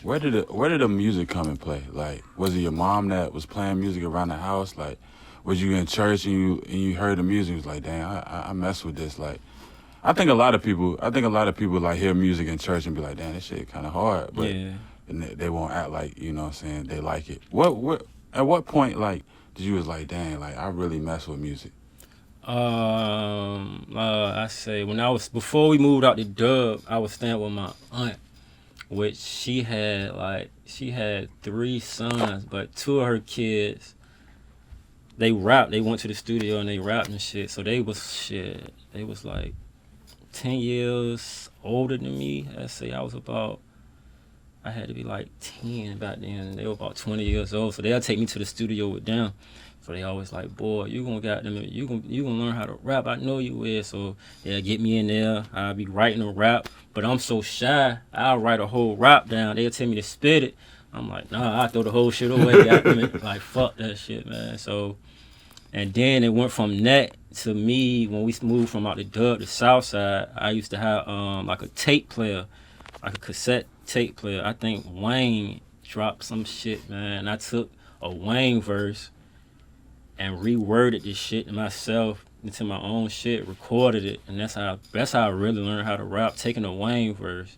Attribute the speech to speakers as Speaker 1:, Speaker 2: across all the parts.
Speaker 1: where did the music come and play? Like, was it your mom that was playing music around the house? Like, was you in church and you heard the music? It was like, damn, I mess with this. Like, I think a lot of people like hear music in church and be like, damn, this shit kind of hard, but
Speaker 2: Yeah.
Speaker 1: and they won't act like, you know what I'm saying, they like it. What at what point, like, did you was like, dang, like I really mess with music?
Speaker 2: I say when I was before we moved out the dub, I was staying with my aunt, which she had 3 sons, but 2 of her kids they rapped. They went to the studio and they rapped and shit. So they was shit. They was like 10 years older than me. I say I had to be like 10 back then. They were about 20 years old. So they'll take me to the studio with them. So they always like, boy, you gonna learn how to rap. I know you will. So they'll get me in there. I'll be writing a rap, but I'm so shy. I'll write a whole rap down. They'll tell me to spit it. I'm like, nah, I throw the whole shit away. Like, fuck that shit, man. So, and then it went from that to me when we moved from out the dub to South Side. I used to have like a tape player, like a cassette tape player. I think Wayne dropped some shit, man. And I took a Wayne verse and reworded this shit myself into my own shit, recorded it, and that's how I really learned how to rap. Taking a Wayne verse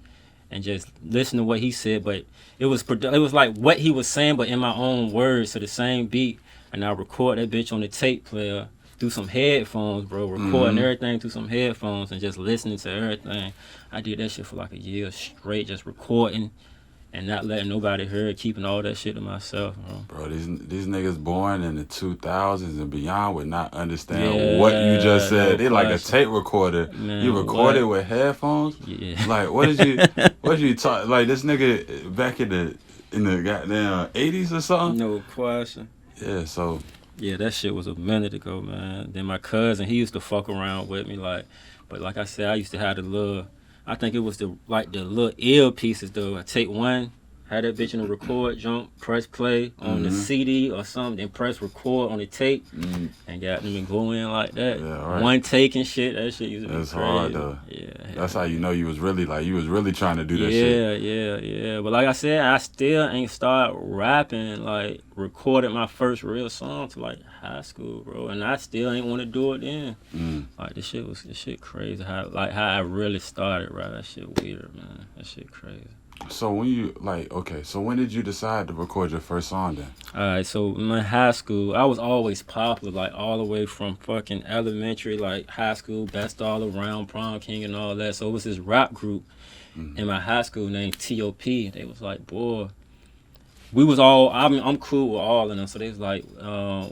Speaker 2: and just listen to what he said, but it was like what he was saying, but in my own words to the same beat. And I record that bitch on the tape player through some headphones, bro. Recording everything through some headphones and just listening to everything. I did that shit for like a year straight, just recording and not letting nobody hear it, keeping all that shit to myself, bro.
Speaker 1: Bro, these niggas born in the 2000s and beyond would not understand what you just said.
Speaker 2: no
Speaker 1: They like a
Speaker 2: question.
Speaker 1: tape recorder.
Speaker 2: Man,
Speaker 1: You record it
Speaker 2: what?
Speaker 1: with headphones.
Speaker 2: Yeah.
Speaker 1: Like, what did you talk? Like this nigga back in the goddamn 80s or something.
Speaker 2: No question.
Speaker 1: Yeah, so
Speaker 2: Yeah, that shit was a minute ago, man. Then my cousin, he used to fuck around with me, but like I said, I used to have I think it was the little ear pieces though. I take one, had that bitch in the record jump, press play on the CD or something, then press record on the tape, and got them and go in like that.
Speaker 1: Yeah, right.
Speaker 2: One take and shit, that shit used to be
Speaker 1: that's
Speaker 2: crazy.
Speaker 1: hard though.
Speaker 2: Yeah.
Speaker 1: That's how you know you was really trying to do that shit.
Speaker 2: Yeah. But like I said, I still ain't started rapping, like recorded my first real song to like high school, bro. And I still ain't want to do it then. Like this shit crazy. How I really started, right? That shit weird, man. That shit crazy.
Speaker 1: So when did you decide to record your first song then?
Speaker 2: Alright, so in my high school, I was always popular, like all the way from fucking elementary, like high school, best all around, prom king and all that. So it was this rap group in my high school named T.O.P. They was like, boy, I'm cool with all of them. So they was like,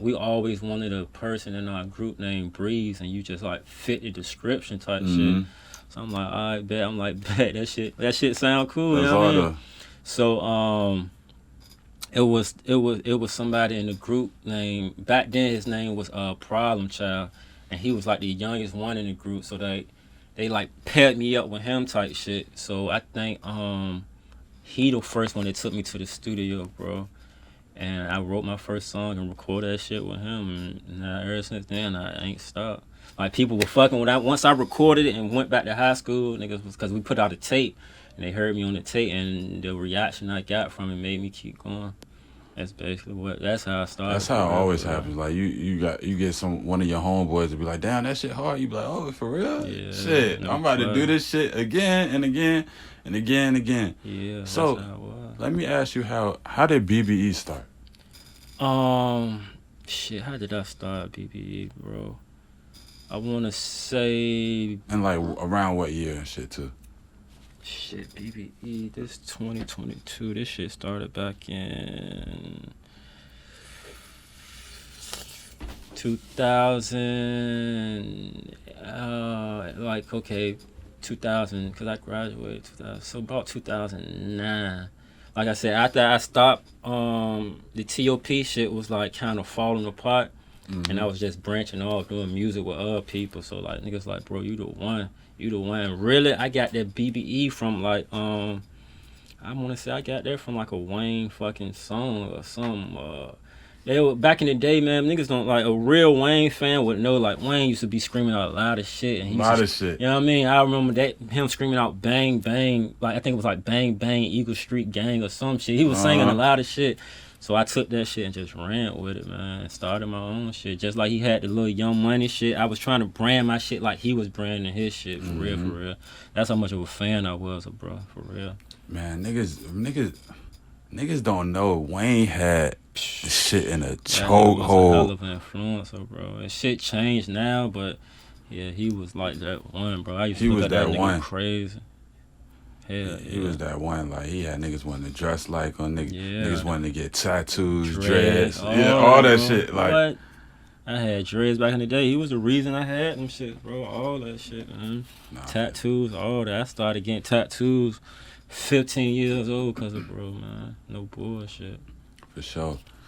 Speaker 2: we always wanted a person in our group named Breeze, and you just like fit the description type shit. So I'm like, all right, bet. I'm like, bet that shit sound cool.
Speaker 1: That's
Speaker 2: you know what I mean?
Speaker 1: harder.
Speaker 2: So it was somebody in the group named, back then his name was Problem Child, and he was like the youngest one in the group. So they like paired me up with him type shit. So I think he the first one that took me to the studio, bro. And I wrote my first song and recorded that shit with him, and now ever since then I ain't stopped. Like people were fucking with that. Once I recorded it and went back to high school, niggas was because we put out a tape and they heard me on the tape, and the reaction I got from it made me keep going. That's how I started.
Speaker 1: That's how it always happens. Like you get one of your homeboys to be like, damn, that shit hard. You be like, oh, for real?
Speaker 2: Yeah,
Speaker 1: shit,
Speaker 2: no
Speaker 1: I'm about to do this shit again and again and again and again.
Speaker 2: Yeah.
Speaker 1: So
Speaker 2: that's how it was.
Speaker 1: let me ask you how did BBE start?
Speaker 2: Shit, how did I start BBE, bro? I want to say...
Speaker 1: And like around what year and shit too?
Speaker 2: Shit, BBE, this 2022. This shit started back in 2000. 2000, because I graduated 2000. So about 2009. Like I said, after I stopped, the T.O.P. shit was like kind of falling apart. And I was just branching off doing music with other people. So like niggas like, bro, you the one. Really, I got that BBE from like I want to say I got that from like a Wayne fucking song or something. They were, back in the day, man, niggas don't like a real Wayne fan would know like Wayne used to be screaming out a lot of shit and
Speaker 1: A lot of shit.
Speaker 2: You know what I mean? I remember that him screaming out bang bang, like I think it was like bang bang Eagle Street Gang or some shit. He was singing a lot of shit. So I took that shit and just ran with it, man, and started my own shit. Just like he had the little Young Money shit, I was trying to brand my shit like he was branding his shit, for real, for real. That's how much of a fan I was, bro, for real.
Speaker 1: Man, niggas don't know Wayne had the shit in a chokehold.
Speaker 2: Hell of an influencer, bro. And shit changed now, but yeah, he was like that one, bro. I used to look at that nigga one crazy. Hell,
Speaker 1: he was that one. Like he had niggas wanting to dress like on niggas wanting to get tattoos, dreads, all that shit. Like
Speaker 2: what? I had dreads back in the day. He was the reason I had them shit, bro. All that shit, man. Tattoos, all that. I started getting tattoos 15 years old because of bro, man. No bullshit.
Speaker 1: For sure.